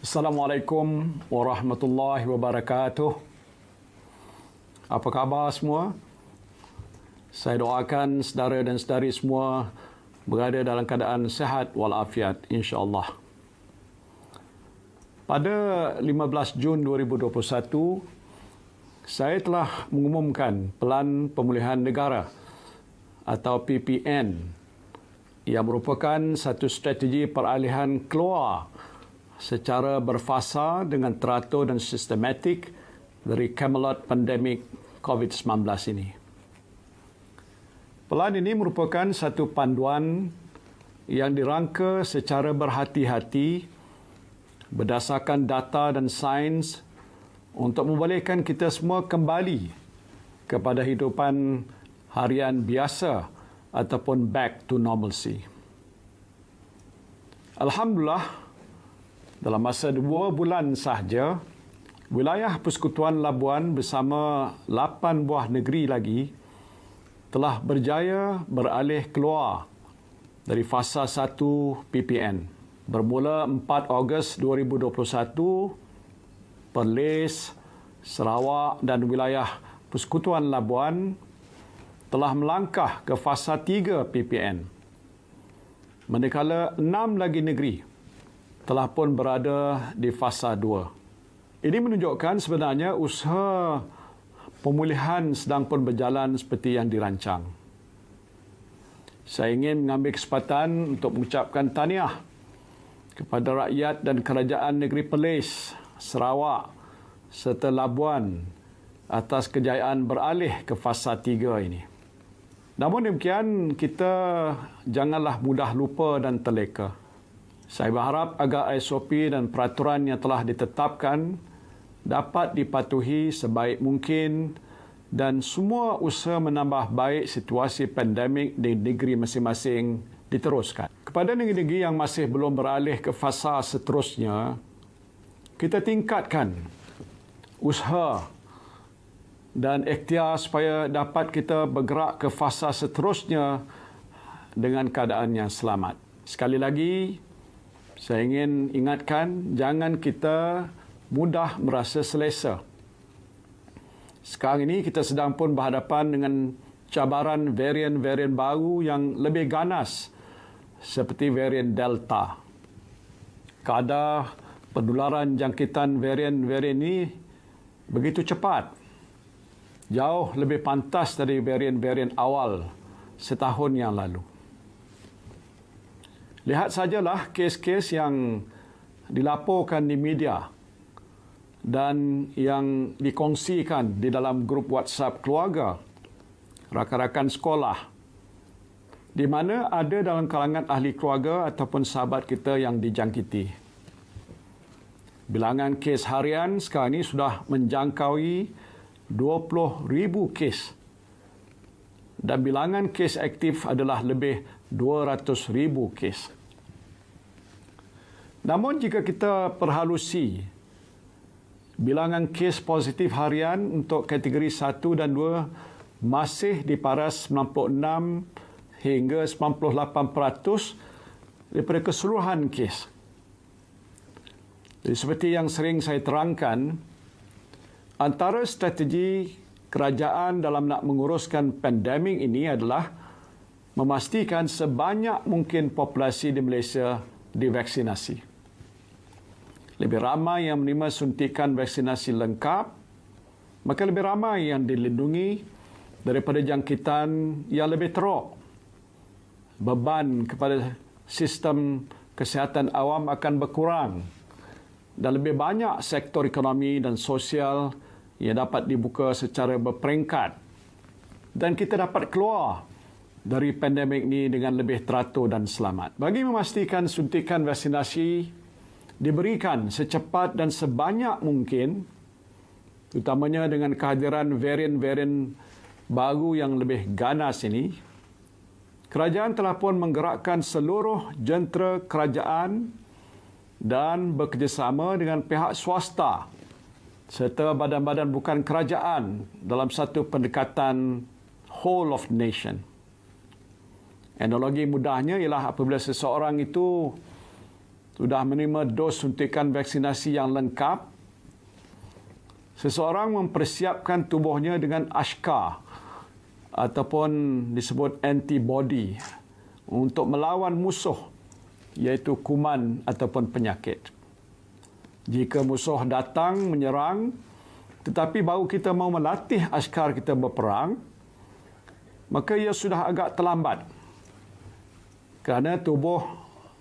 Assalamualaikum warahmatullahi wabarakatuh. Apa khabar semua? Saya doakan saudara dan saudari semua berada dalam keadaan sihat walafiat, insya-Allah. Pada 15 Jun 2021, saya telah mengumumkan Pelan Pemulihan Negara atau PPN yang merupakan satu strategi peralihan keluar secara berfasa dengan teratur dan sistematik dari Camelot pandemik COVID-19 ini. Pelan ini merupakan satu panduan yang dirangka secara berhati-hati berdasarkan data dan sains untuk membalikkan kita semua kembali kepada hidupan harian biasa ataupun back to normalcy. Alhamdulillah, dalam masa 2 bulan sahaja, wilayah Persekutuan Labuan bersama 8 buah negeri lagi telah berjaya beralih keluar dari fasa 1 PPN. Bermula 4 Ogos 2021, Perlis, Sarawak dan wilayah Persekutuan Labuan telah melangkah ke fasa 3 PPN. Manakala 6 lagi negeri telah pun berada di fasa 2. Ini menunjukkan sebenarnya usaha pemulihan sedang pun berjalan seperti yang dirancang. Saya ingin mengambil kesempatan untuk mengucapkan tahniah kepada rakyat dan kerajaan negeri Perlis, Sarawak serta Labuan atas kejayaan beralih ke fasa 3 ini. Namun demikian, kita janganlah mudah lupa dan terleka. Saya berharap agar SOP dan peraturan yang telah ditetapkan dapat dipatuhi sebaik mungkin dan semua usaha menambah baik situasi pandemik di negeri masing-masing diteruskan. Kepada negeri-negeri yang masih belum beralih ke fasa seterusnya, kita tingkatkan usaha dan ikhtiar supaya dapat kita bergerak ke fasa seterusnya dengan keadaan yang selamat. Sekali lagi, saya ingin ingatkan, jangan kita mudah merasa selesa. Sekarang ini kita sedang pun berhadapan dengan cabaran varian-varian baru yang lebih ganas seperti varian Delta. Kadar penularan jangkitan varian-varian ini begitu cepat, jauh lebih pantas dari varian-varian awal setahun yang lalu. Lihat sajalah kes-kes yang dilaporkan di media dan yang dikongsikan di dalam grup WhatsApp keluarga, rakan-rakan sekolah, di mana ada dalam kalangan ahli keluarga ataupun sahabat kita yang dijangkiti. Bilangan kes harian sekarang ini sudah menjangkaui 20,000 kes. Dan bilangan kes aktif adalah lebih 200,000 kes. Namun jika kita perhalusi bilangan kes positif harian untuk kategori 1 dan 2 masih di paras 96 hingga 98% daripada keseluruhan kes. Jadi, seperti yang sering saya terangkan, antara strategi kerajaan dalam nak menguruskan pandemik ini adalah memastikan sebanyak mungkin populasi di Malaysia divaksinasi. Lebih ramai yang menerima suntikan vaksinasi lengkap, maka lebih ramai yang dilindungi daripada jangkitan yang lebih teruk. Beban kepada sistem kesihatan awam akan berkurang dan lebih banyak sektor ekonomi dan sosial yang dapat dibuka secara berperingkat dan kita dapat keluar dari pandemik ini dengan lebih teratur dan selamat. Bagi memastikan suntikan vaksinasi diberikan secepat dan sebanyak mungkin, utamanya dengan kehadiran varian-varian baru yang lebih ganas ini, kerajaan telah pun menggerakkan seluruh jentera kerajaan dan bekerjasama dengan pihak swasta serta badan-badan bukan kerajaan dalam satu pendekatan whole of nation. Analogi mudahnya ialah apabila seseorang itu sudah menerima dos suntikan vaksinasi yang lengkap, seseorang mempersiapkan tubuhnya dengan ashka ataupun disebut antibody untuk melawan musuh, iaitu kuman ataupun penyakit. Jika musuh datang menyerang, tetapi baru kita mau melatih askar kita berperang, maka ia sudah agak terlambat. Kerana tubuh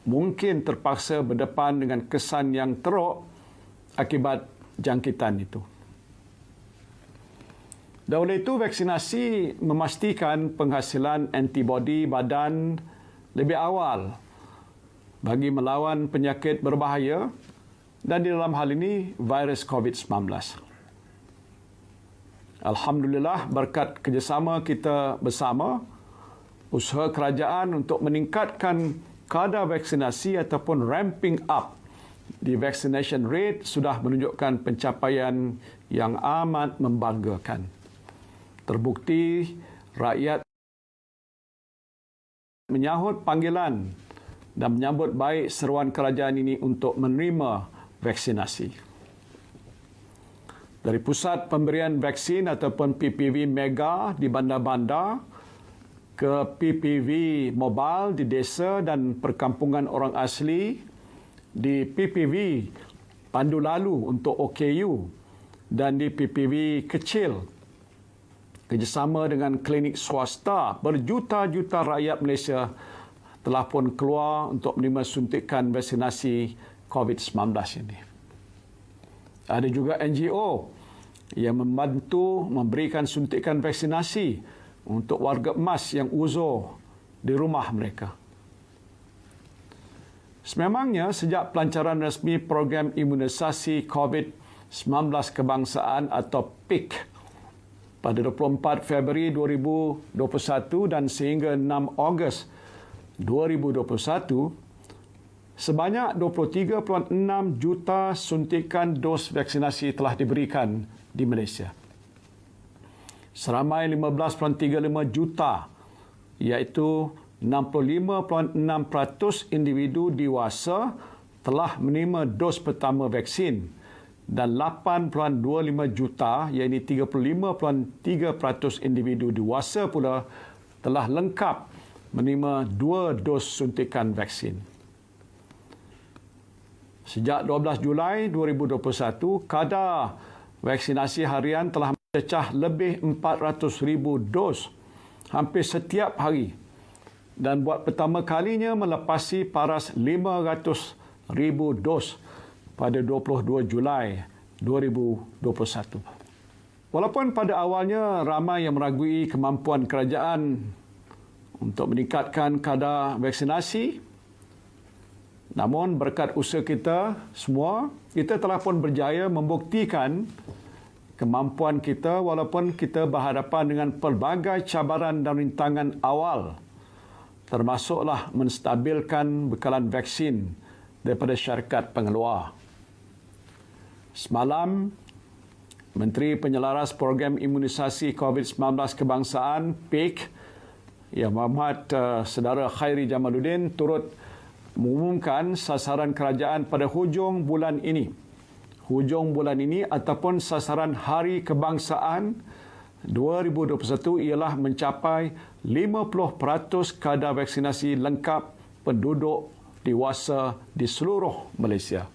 mungkin terpaksa berdepan dengan kesan yang teruk akibat jangkitan itu. Dan oleh itu, vaksinasi memastikan penghasilan antibodi badan lebih awal bagi melawan penyakit berbahaya dan di dalam hal ini virus COVID-19. Alhamdulillah, berkat kerjasama kita bersama, usaha kerajaan untuk meningkatkan kadar vaksinasi ataupun ramping up di vaccination rate sudah menunjukkan pencapaian yang amat membanggakan. Terbukti rakyat menyahut panggilan dan menyambut baik seruan kerajaan ini untuk menerima vaksinasi. Dari pusat pemberian vaksin ataupun PPV Mega di bandar-bandar ke PPV Mobile di desa dan perkampungan orang asli, di PPV Pandu Lalu untuk OKU dan di PPV kecil, kerjasama dengan klinik swasta, berjuta-juta rakyat Malaysia telah pun keluar untuk menerima suntikan vaksinasi COVID-19 ini. Ada juga NGO yang membantu memberikan suntikan vaksinasi untuk warga emas yang uzur di rumah mereka. Sememangnya, sejak pelancaran rasmi program imunisasi COVID-19 kebangsaan atau PIK pada 24 Februari 2021 dan sehingga 6 Ogos 2021, sebanyak 23.6 juta suntikan dos vaksinasi telah diberikan di Malaysia. Seramai 15.35 juta, iaitu 65.6% individu dewasa telah menerima dos pertama vaksin dan 8.25 juta, iaitu 35.3% individu dewasa pula telah lengkap menerima 2 dos suntikan vaksin. Sejak 12 Julai 2021, kadar vaksinasi harian telah mencecah lebih 400,000 dos hampir setiap hari dan buat pertama kalinya melepasi paras 500,000 dos pada 22 Julai 2021. Walaupun pada awalnya ramai yang meragui kemampuan kerajaan untuk meningkatkan kadar vaksinasi, namun berkat usaha kita semua, kita telah pun berjaya membuktikan kemampuan kita walaupun kita berhadapan dengan pelbagai cabaran dan rintangan awal, termasuklah menstabilkan bekalan vaksin daripada syarikat pengeluar. Semalam, Menteri Penyelaras Program Imunisasi COVID-19 Kebangsaan, PIK, Yang Berhormat Saudara Khairi Jamaluddin turut mengumumkan sasaran kerajaan pada hujung bulan ini. Hujung bulan ini ataupun sasaran Hari Kebangsaan 2021 ialah mencapai 50% kadar vaksinasi lengkap penduduk dewasa di seluruh Malaysia.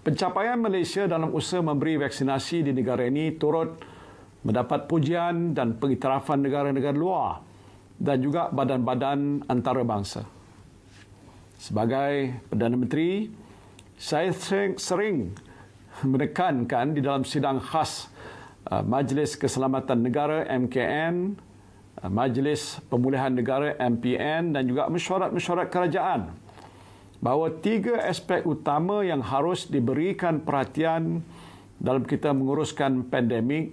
Pencapaian Malaysia dalam usaha memberi vaksinasi di negara ini turut mendapat pujian dan pengiktirafan negara-negara luar dan juga badan-badan antarabangsa. Sebagai Perdana Menteri, saya sering menekankan di dalam sidang khas Majlis Keselamatan Negara MKN, Majlis Pemulihan Negara MPN dan juga mesyuarat-mesyuarat kerajaan bahawa 3 aspek utama yang harus diberikan perhatian dalam kita menguruskan pandemik,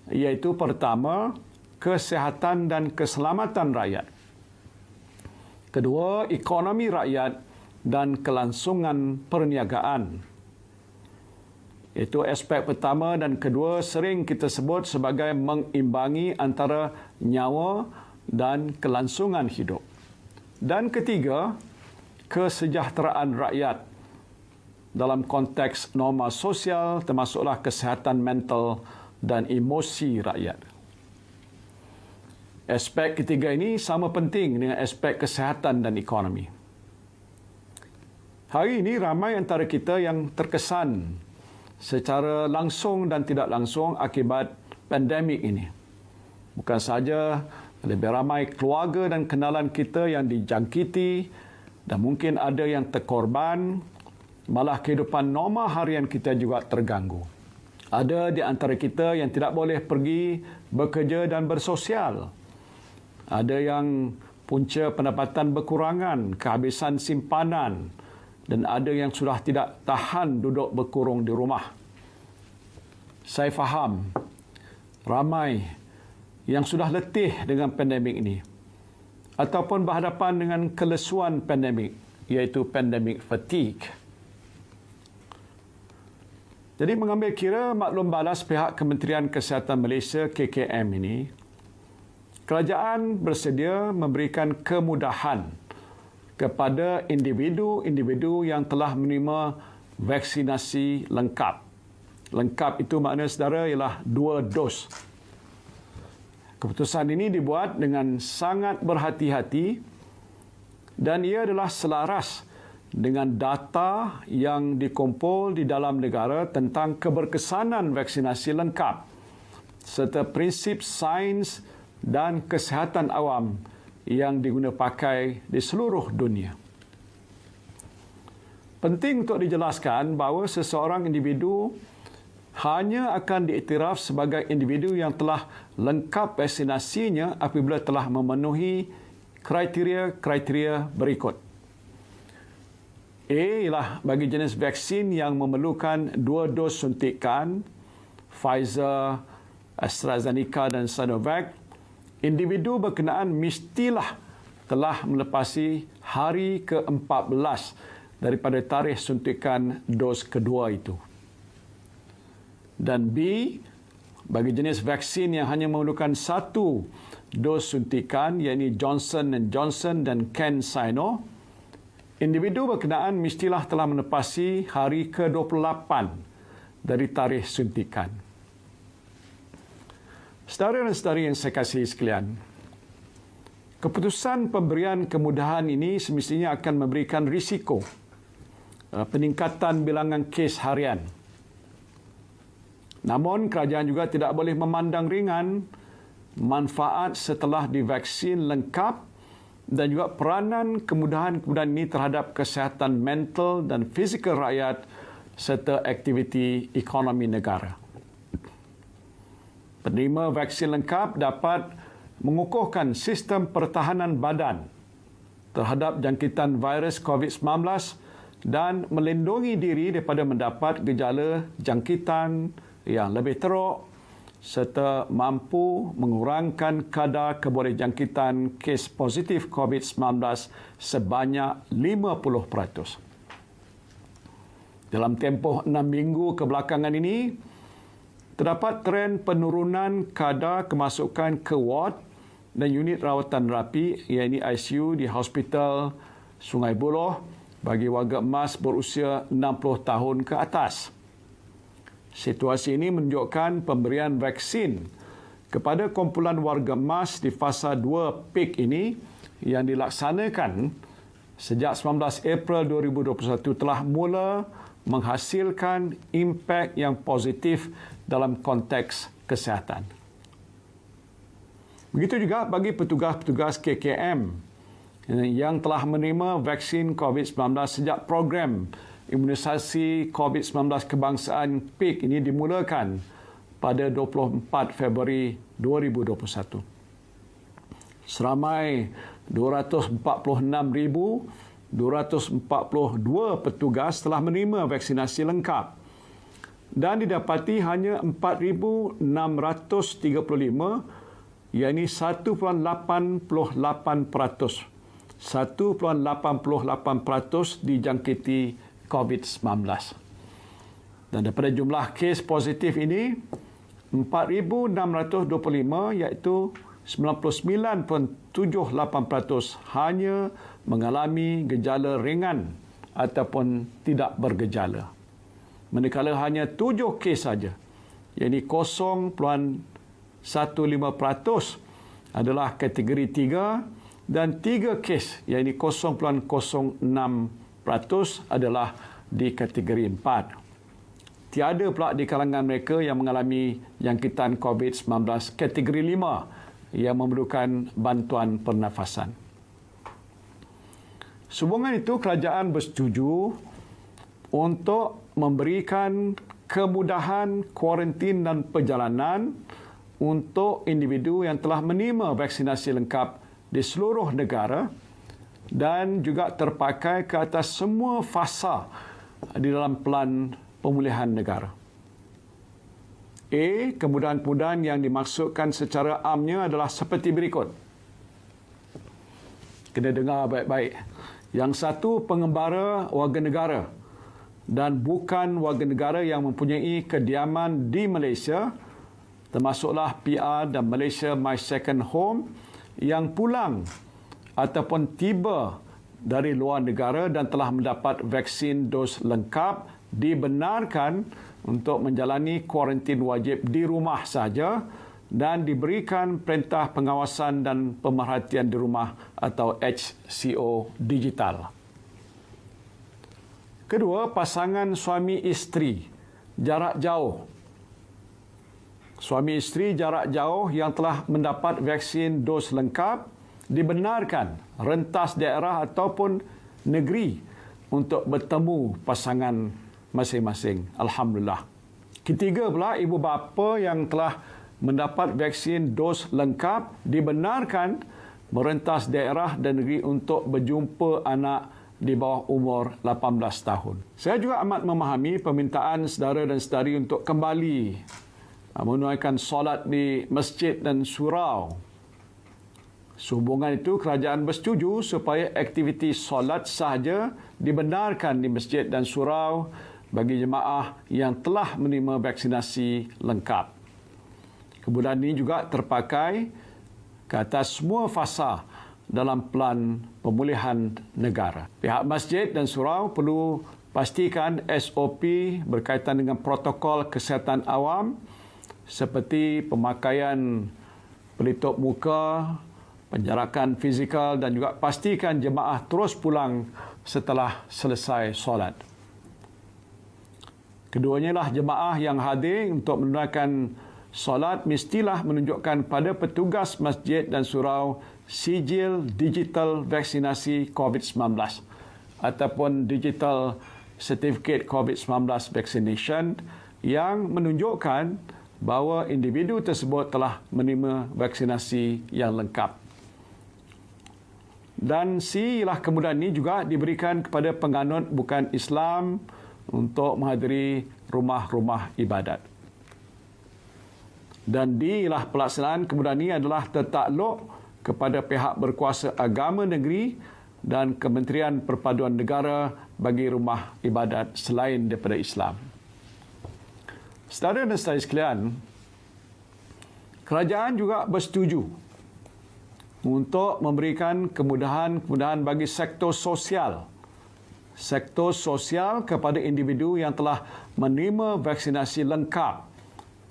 iaitu pertama, kesihatan dan keselamatan rakyat. Kedua, ekonomi rakyat dan kelangsungan perniagaan. Itu aspek pertama dan kedua sering kita sebut sebagai mengimbangi antara nyawa dan kelangsungan hidup. Dan ketiga, kesejahteraan rakyat dalam konteks norma sosial, termasuklah kesihatan mental dan emosi rakyat. Aspek ketiga ini sama penting dengan aspek kesihatan dan ekonomi. Hari ini ramai antara kita yang terkesan secara langsung dan tidak langsung akibat pandemik ini. Bukan sahaja lebih ramai keluarga dan kenalan kita yang dijangkiti dan mungkin ada yang terkorban, malah kehidupan normal harian kita juga terganggu. Ada di antara kita yang tidak boleh pergi bekerja dan bersosial. Ada yang punca pendapatan berkurangan, kehabisan simpanan, dan ada yang sudah tidak tahan duduk berkurung di rumah. Saya faham ramai yang sudah letih dengan pandemik ini ataupun berhadapan dengan kelesuan pandemik, iaitu pandemic fatigue. Jadi mengambil kira maklum balas pihak Kementerian Kesihatan Malaysia KKM ini, kerajaan bersedia memberikan kemudahan kepada individu-individu yang telah menerima vaksinasi lengkap. Lengkap itu makna saudara ialah 2 dos. Keputusan ini dibuat dengan sangat berhati-hati dan ia adalah selaras dengan data yang dikumpul di dalam negara tentang keberkesanan vaksinasi lengkap serta prinsip sains dan kesihatan awam yang diguna pakai di seluruh dunia. Penting untuk dijelaskan bahawa seseorang individu hanya akan diiktiraf sebagai individu yang telah lengkap vaksinasinya apabila telah memenuhi kriteria-kriteria berikut. A ialah bagi jenis vaksin yang memerlukan 2 dos suntikan, Pfizer, AstraZeneca dan Sinovac, individu berkenaan mestilah telah melepasi hari ke-14 daripada tarikh suntikan dos kedua itu. Dan B, bagi jenis vaksin yang hanya memerlukan 1 dos suntikan, iaitu Johnson & Johnson dan CanSino, individu berkenaan mestilah telah menepasi hari ke-28 dari tarikh suntikan. Saudara dan saudari yang saya kasihi sekalian, keputusan pemberian kemudahan ini semestinya akan memberikan risiko peningkatan bilangan kes harian. Namun, kerajaan juga tidak boleh memandang ringan manfaat setelah divaksin lengkap dan juga peranan kemudahan-kemudahan ini terhadap kesihatan mental dan fizikal rakyat serta aktiviti ekonomi negara. Penerima vaksin lengkap dapat mengukuhkan sistem pertahanan badan terhadap jangkitan virus COVID-19 dan melindungi diri daripada mendapat gejala jangkitan yang lebih teruk serta mampu mengurangkan kadar kebolehjangkitan kes positif COVID-19 sebanyak 50%. Dalam tempoh 6 minggu kebelakangan ini, terdapat tren penurunan kadar kemasukan ke ward dan unit rawatan rapi, iaitu ICU di Hospital Sungai Buloh bagi warga emas berusia 60 tahun ke atas. Situasi ini menunjukkan pemberian vaksin kepada kumpulan warga emas di fasa 2 peak ini yang dilaksanakan sejak 19 April 2021 telah mula menghasilkan impak yang positif dalam konteks kesihatan. Begitu juga bagi petugas-petugas KKM yang telah menerima vaksin COVID-19 sejak program imunisasi COVID-19 kebangsaan PIK ini dimulakan pada 24 Februari 2021. Seramai 246,242 petugas telah menerima vaksinasi lengkap dan didapati hanya 4,635, iaitu 1.88%. 1.88% dijangkiti COVID-19. Dan daripada jumlah kes positif ini, 4,625 iaitu 99.78% hanya mengalami gejala ringan ataupun tidak bergejala. Manakala hanya 7 kes saja, iaitu 0.15% adalah kategori 3 dan 3 kes, iaitu 0.06% adalah di kategori 4. Tiada pula di kalangan mereka yang mengalami jangkitan COVID-19 kategori 5 yang memerlukan bantuan pernafasan. Sehubungan itu, kerajaan bersetuju untuk memberikan kemudahan kuarantin dan perjalanan untuk individu yang telah menerima vaksinasi lengkap di seluruh negara dan juga terpakai ke atas semua fasa di dalam pelan pemulihan negara. Kemudahan-kemudahan yang dimaksudkan secara amnya adalah seperti berikut. Kena dengar baik-baik. Yang satu, pengembara warga negara dan bukan warga negara yang mempunyai kediaman di Malaysia, termasuklah PR dan Malaysia My Second Home, yang pulang ataupun tiba dari luar negara dan telah mendapat vaksin dos lengkap dibenarkan untuk menjalani kuarantin wajib di rumah saja dan diberikan perintah pengawasan dan pemerhatian di rumah atau HCO digital. Kedua, pasangan suami isteri jarak jauh. Suami isteri jarak jauh yang telah mendapat vaksin dos lengkap dibenarkan rentas daerah ataupun negeri untuk bertemu pasangan masing-masing. Alhamdulillah. Ketiga pula, ibu bapa yang telah mendapat vaksin dos lengkap dibenarkan merentas daerah dan negeri untuk berjumpa anak di bawah umur 18 tahun. Saya juga amat memahami permintaan saudara dan saudari untuk kembali menunaikan solat di masjid dan surau. Sehubungan itu, kerajaan bersetuju supaya aktiviti solat sahaja dibenarkan di masjid dan surau bagi jemaah yang telah menerima vaksinasi lengkap. Kemudahan ini juga terpakai ke atas semua fasa dalam pelan pemulihan negara. Pihak masjid dan surau perlu pastikan SOP berkaitan dengan protokol kesihatan awam seperti pemakaian pelitup muka, penjarakan fizikal dan juga pastikan jemaah terus pulang setelah selesai solat. Keduanya lah jemaah yang hadir untuk menunaikan solat mestilah menunjukkan pada petugas masjid dan surau sijil digital vaksinasi COVID-19 ataupun digital certificate COVID-19 vaccination yang menunjukkan bahawa individu tersebut telah menerima vaksinasi yang lengkap. Dan ialah kemudahan ini juga diberikan kepada penganut bukan Islam untuk menghadiri rumah-rumah ibadat. Dan ialah pelaksanaan kemudahan ini adalah tertakluk kepada pihak berkuasa agama negeri dan Kementerian Perpaduan Negara bagi rumah ibadat selain daripada Islam. Saudara dan saudari sekalian, kerajaan juga bersetuju untuk memberikan kemudahan-kemudahan bagi sektor sosial. Sektor sosial kepada individu yang telah menerima vaksinasi lengkap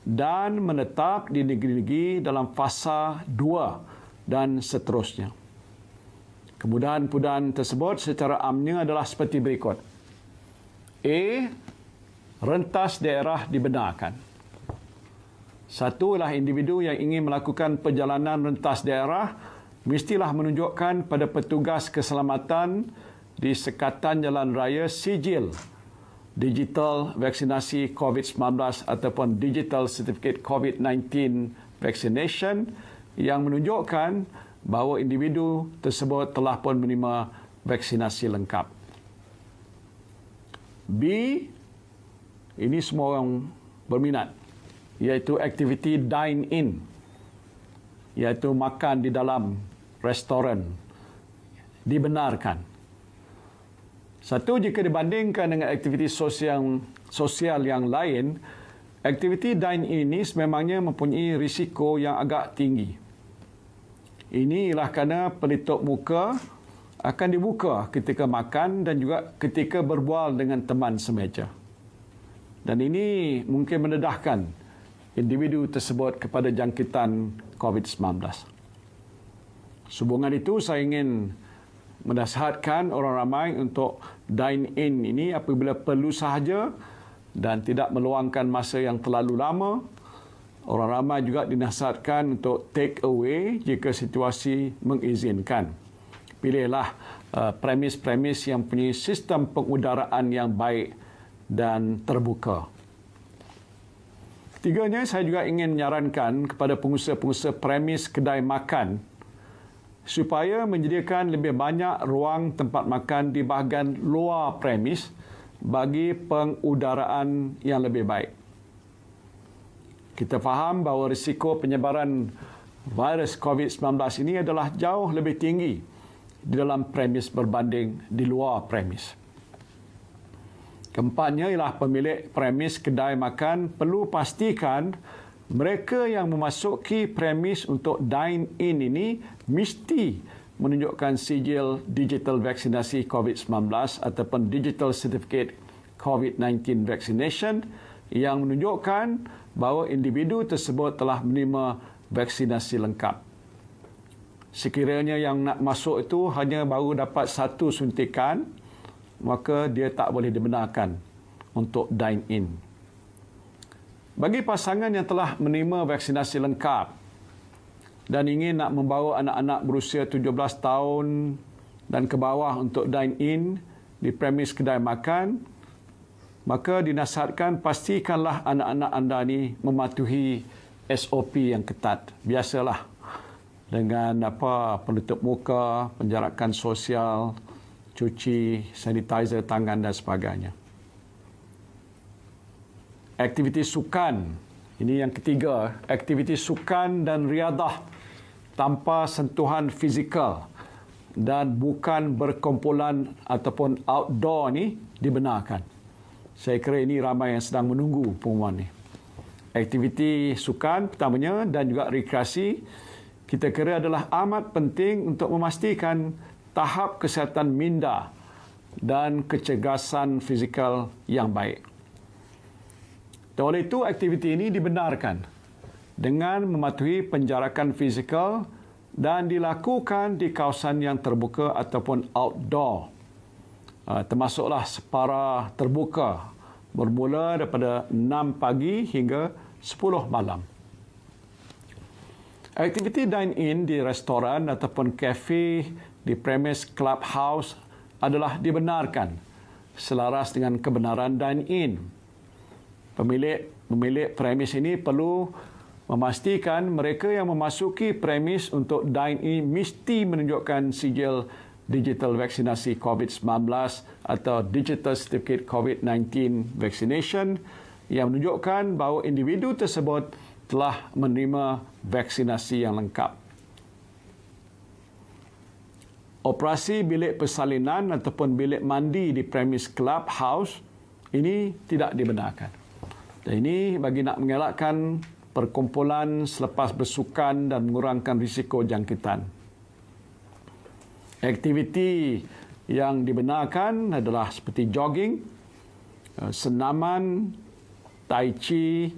dan menetap di negeri-negeri dalam fasa 2 dan seterusnya. Kemudahan-kemudahan tersebut secara amnya adalah seperti berikut. Rentas daerah dibenarkan. Satu ialah individu yang ingin melakukan perjalanan rentas daerah mestilah menunjukkan pada petugas keselamatan di sekatan jalan raya sijil digital vaksinasi COVID-19 ataupun digital certificate COVID-19 vaccination yang menunjukkan bahawa individu tersebut telah pun menerima vaksinasi lengkap. B, ini semua orang berminat, iaitu aktiviti dine-in, iaitu makan di dalam restoran, dibenarkan. Satu, jika dibandingkan dengan aktiviti sosial yang lain, aktiviti dine-in ini sememangnya mempunyai risiko yang agak tinggi. Inilah kerana pelitup muka akan dibuka ketika makan dan juga ketika berbual dengan teman semeja. Dan ini mungkin mendedahkan individu tersebut kepada jangkitan COVID-19. Sehubungan itu, saya ingin menasihatkan orang ramai untuk dine-in ini apabila perlu sahaja dan tidak meluangkan masa yang terlalu lama. Orang ramai juga dinasihatkan untuk take away jika situasi mengizinkan. Pilihlah premis-premis yang punya sistem pengudaraan yang baik dan terbuka. Ketiganya, saya juga ingin menyarankan kepada pengusaha-pengusaha premis kedai makan supaya menyediakan lebih banyak ruang tempat makan di bahagian luar premis bagi pengudaraan yang lebih baik. Kita faham bahawa risiko penyebaran virus COVID-19 ini adalah jauh lebih tinggi di dalam premis berbanding di luar premis. Keempatnya ialah pemilik premis kedai makan perlu pastikan mereka yang memasuki premis untuk dine-in ini mesti menunjukkan sijil digital vaksinasi COVID-19 ataupun digital certificate COVID-19 vaccination yang menunjukkan bahawa individu tersebut telah menerima vaksinasi lengkap. Sekiranya yang nak masuk itu hanya baru dapat satu suntikan, maka dia tak boleh dibenarkan untuk dine-in. Bagi pasangan yang telah menerima vaksinasi lengkap dan ingin nak membawa anak-anak berusia 17 tahun dan ke bawah untuk dine-in di premis kedai makan, maka dinasihatkan pastikanlah anak-anak anda ni mematuhi SOP yang ketat. Biasalah dengan penutup muka, penjarakan sosial, cuci sanitizer tangan dan sebagainya. Aktiviti sukan, ini yang ketiga, aktiviti sukan dan riadah tanpa sentuhan fizikal dan bukan berkumpulan ataupun outdoor ni dibenarkan. Saya kira ini ramai yang sedang menunggu pengumuman ini. Aktiviti sukan pertamanya dan juga rekreasi kita kira adalah amat penting untuk memastikan tahap kesihatan minda dan kecergasan fizikal yang baik. Dan oleh itu, aktiviti ini dibenarkan dengan mematuhi penjarakan fizikal dan dilakukan di kawasan yang terbuka ataupun outdoor. Termasuklah separa terbuka bermula daripada 6 pagi hingga 10 malam. Aktiviti dine-in di restoran ataupun kafe di premis clubhouse adalah dibenarkan selaras dengan kebenaran dine-in. Pemilik premis ini perlu memastikan mereka yang memasuki premis untuk dine-in mesti menunjukkan sijil digital vaksinasi COVID-19 atau digital certificate COVID-19 vaccination yang menunjukkan bahawa individu tersebut telah menerima vaksinasi yang lengkap. Operasi bilik persalinan ataupun bilik mandi di premis clubhouse ini tidak dibenarkan. Dan ini bagi nak mengelakkan perkumpulan selepas bersukan dan mengurangkan risiko jangkitan. Aktiviti yang dibenarkan adalah seperti jogging, senaman, tai chi,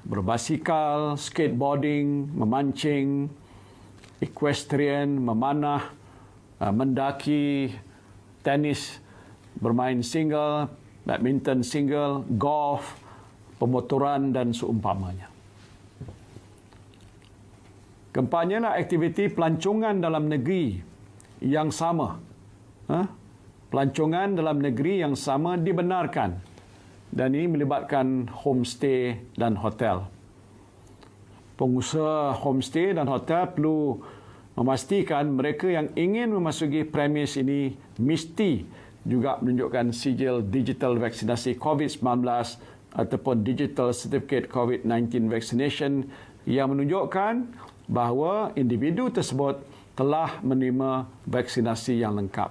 berbasikal, skateboarding, memancing, equestrian, memanah, mendaki, tenis, bermain single, badminton single, golf, pemotoran dan seumpamanya. Keempatnya adalah aktiviti pelancongan dalam negeri yang sama. Pelancongan dalam negeri yang sama dibenarkan dan ini melibatkan homestay dan hotel. Pengusaha homestay dan hotel perlu memastikan mereka yang ingin memasuki premis ini mesti juga menunjukkan sijil digital vaksinasi COVID-19 ataupun digital certificate COVID-19 vaccination yang menunjukkan bahawa individu tersebut telah menerima vaksinasi yang lengkap.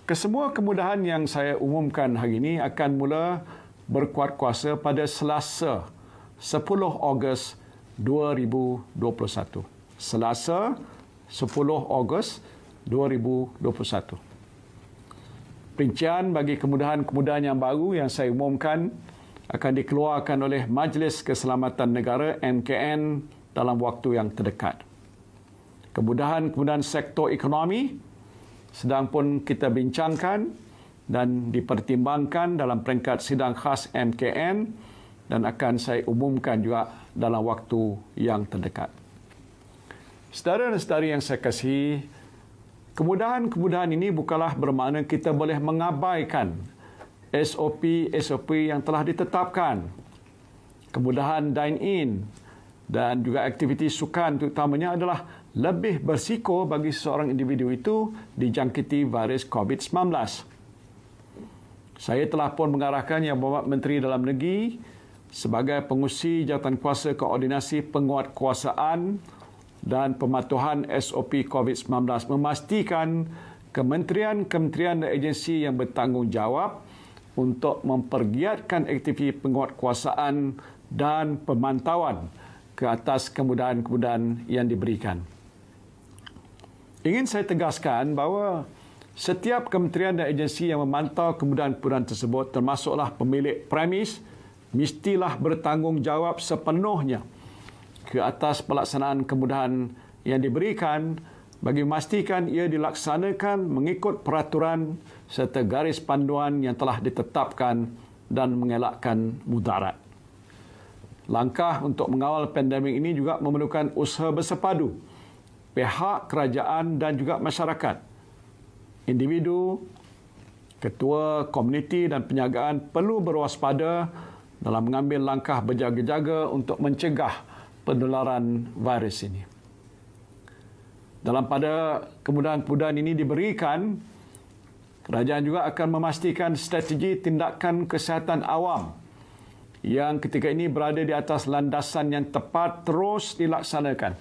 Kesemua kemudahan yang saya umumkan hari ini akan mula berkuat kuasa pada Selasa 10 Ogos 2021. Selasa 10 Ogos 2021. Perincian bagi kemudahan-kemudahan yang baru yang saya umumkan akan dikeluarkan oleh Majlis Keselamatan Negara MKN dalam waktu yang terdekat. Kemudahan-kemudahan sektor ekonomi sedang pun kita bincangkan dan dipertimbangkan dalam peringkat sidang khas MKN dan akan saya umumkan juga dalam waktu yang terdekat. Saudara dan saudari yang saya kasihi, kemudahan-kemudahan ini bukanlah bermakna kita boleh mengabaikan SOP yang telah ditetapkan. Kemudahan dine-in dan juga aktiviti sukan terutamanya adalah lebih bersiko bagi seseorang individu itu dijangkiti virus COVID-19. Saya telah pun mengarahkan Yang Berhormat Menteri Dalam Negeri sebagai pengurusi Jawatankuasa Koordinasi Penguatkuasaan dan Pematuhan SOP COVID-19 memastikan kementerian-kementerian dan agensi yang bertanggungjawab untuk mempergiatkan aktiviti penguatkuasaan dan pemantauan ke atas kemudahan-kemudahan yang diberikan. Ingin saya tegaskan bahawa setiap kementerian dan agensi yang memantau kemudahan-kemudahan tersebut, termasuklah pemilik premis, mestilah bertanggungjawab sepenuhnya ke atas pelaksanaan kemudahan yang diberikan bagi memastikan ia dilaksanakan mengikut peraturan serta garis panduan yang telah ditetapkan dan mengelakkan mudarat. Langkah untuk mengawal pandemik ini juga memerlukan usaha bersepadu pihak kerajaan dan juga masyarakat. Individu, ketua komuniti dan penjagaan perlu berwaspada dalam mengambil langkah berjaga-jaga untuk mencegah penularan virus ini. Dalam pada kemudahan-kemudahan ini diberikan, kerajaan juga akan memastikan strategi tindakan kesihatan awam yang ketika ini berada di atas landasan yang tepat terus dilaksanakan.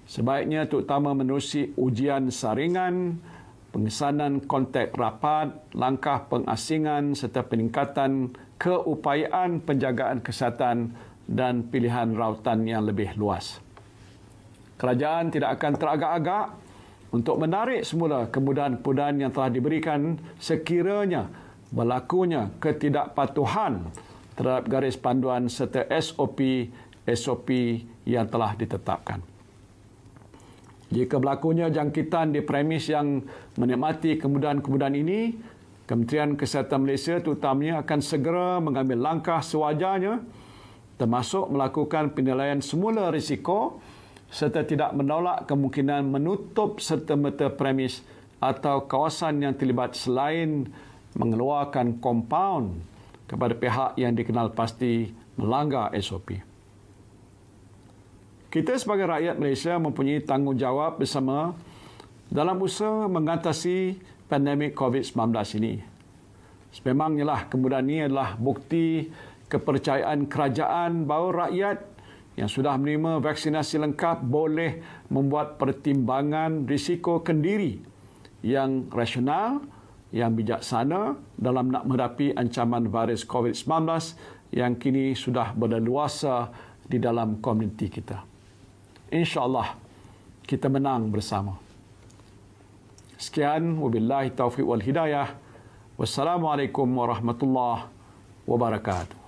Sebaiknya terutama menerusi ujian saringan, pengesanan kontak rapat, langkah pengasingan serta peningkatan keupayaan penjagaan kesihatan dan pilihan rawatan yang lebih luas. Kerajaan tidak akan teragak-agak untuk menarik semula kemudahan-kemudahan yang telah diberikan sekiranya berlakunya ketidakpatuhan terhadap garis panduan serta SOP yang telah ditetapkan. Jika berlakunya jangkitan di premis yang menikmati kemudahan-kemudahan ini, Kementerian Kesihatan Malaysia terutamanya akan segera mengambil langkah sewajarnya termasuk melakukan penilaian semula risiko serta tidak menolak kemungkinan menutup serta-merta premis atau kawasan yang terlibat selain mengeluarkan kompaun kepada pihak yang dikenal pasti melanggar SOP. Kita sebagai rakyat Malaysia mempunyai tanggungjawab bersama dalam usaha mengatasi pandemik COVID-19 ini. Sememangnya lah kemudahan ini adalah bukti kepercayaan kerajaan bahawa rakyat yang sudah menerima vaksinasi lengkap boleh membuat pertimbangan risiko kendiri yang rasional, yang bijaksana dalam nak menghadapi ancaman virus COVID-19 yang kini sudah berleluasa di dalam komuniti kita. InsyaAllah kita menang bersama. Sekian, wabillahi taufiq wal hidayah. Wassalamualaikum warahmatullahi wabarakatuh.